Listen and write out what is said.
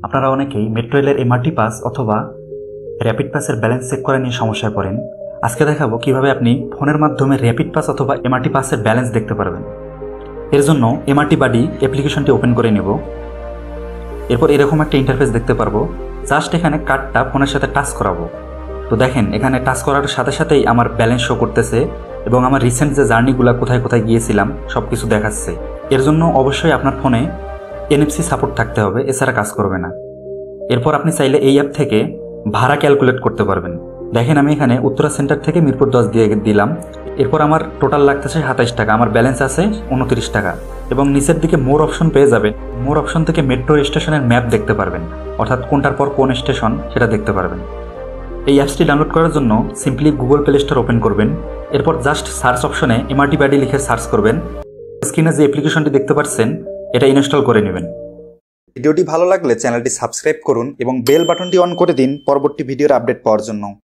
আপনারা অনেকেই মেট্রো রেলের এমআরটি পাস অথবা র্যাপিড পাসের ব্যালেন্স চেক করা নিয়ে সমস্যায় পড়েন। আজকে দেখাবো কিভাবে আপনি ফোনের মাধ্যমে র্যাপিড পাস অথবা এমআরটি পাসের ব্যালেন্স দেখতে পারবেন। এর জন্য এমআরটি বাডি অ্যাপ্লিকেশনটি ওপেন করে নেব। এরপর এরকম একটা ইন্টারফেস দেখতে পারবো। জাস্ট এখানে কার্ডটা ফোনের সাথে টাচ করাবো। তো দেখেন এখানে টাচ করার সাথে সাথেই আমার ব্যালেন্স শো করতেছে এবং আমার রিসেন্ট যে জার্নিগুলো কোথায় কোথায় গিয়েছিলাম সব কিছু দেখাচ্ছে। এর জন্য অবশ্যই আপনার ফোনে এনএফসি সাপোর্ট থাকতে হবে, এছাড়া কাজ করবে না। এরপর আপনি চাইলে এই অ্যাপ থেকে ভাড়া ক্যালকুলেট করতে পারবেন। দেখেন আমি এখানে উত্তরা সেন্টার থেকে মিরপুর 10 দিয়ে দিলাম। এরপর আমার টোটাল লাগতেছে 27 টাকা, আমার ব্যালেন্স আছে 29 টাকা। এবং নিচের দিকে মোর অপশন পেয়ে যাবেন। মোর অপশন থেকে মেট্রো স্টেশনের ম্যাপ দেখতে পারবেন, অর্থাৎ কোনটার পর কোন স্টেশন সেটা দেখতে পারবেন। এই অ্যাপসটি ডাউনলোড করার জন্য simply Google play store open করবেন। এরপর জাস্ট সার্চ অপশনে এমআরটি বাডি লিখে সার্চ করবেন। স্ক্রিনে যে অ্যাপ্লিকেশনটি দেখতে পাচ্ছেন এটা ইনস্টল করে নেবেন। ভিডিওটি ভালো লাগলে চ্যানেলটি সাবস্ক্রাইব করুন এবং বেল বাটনটি অন করে দিন পরবর্তী ভিডিওর আপডেট পাওয়ার জন্য।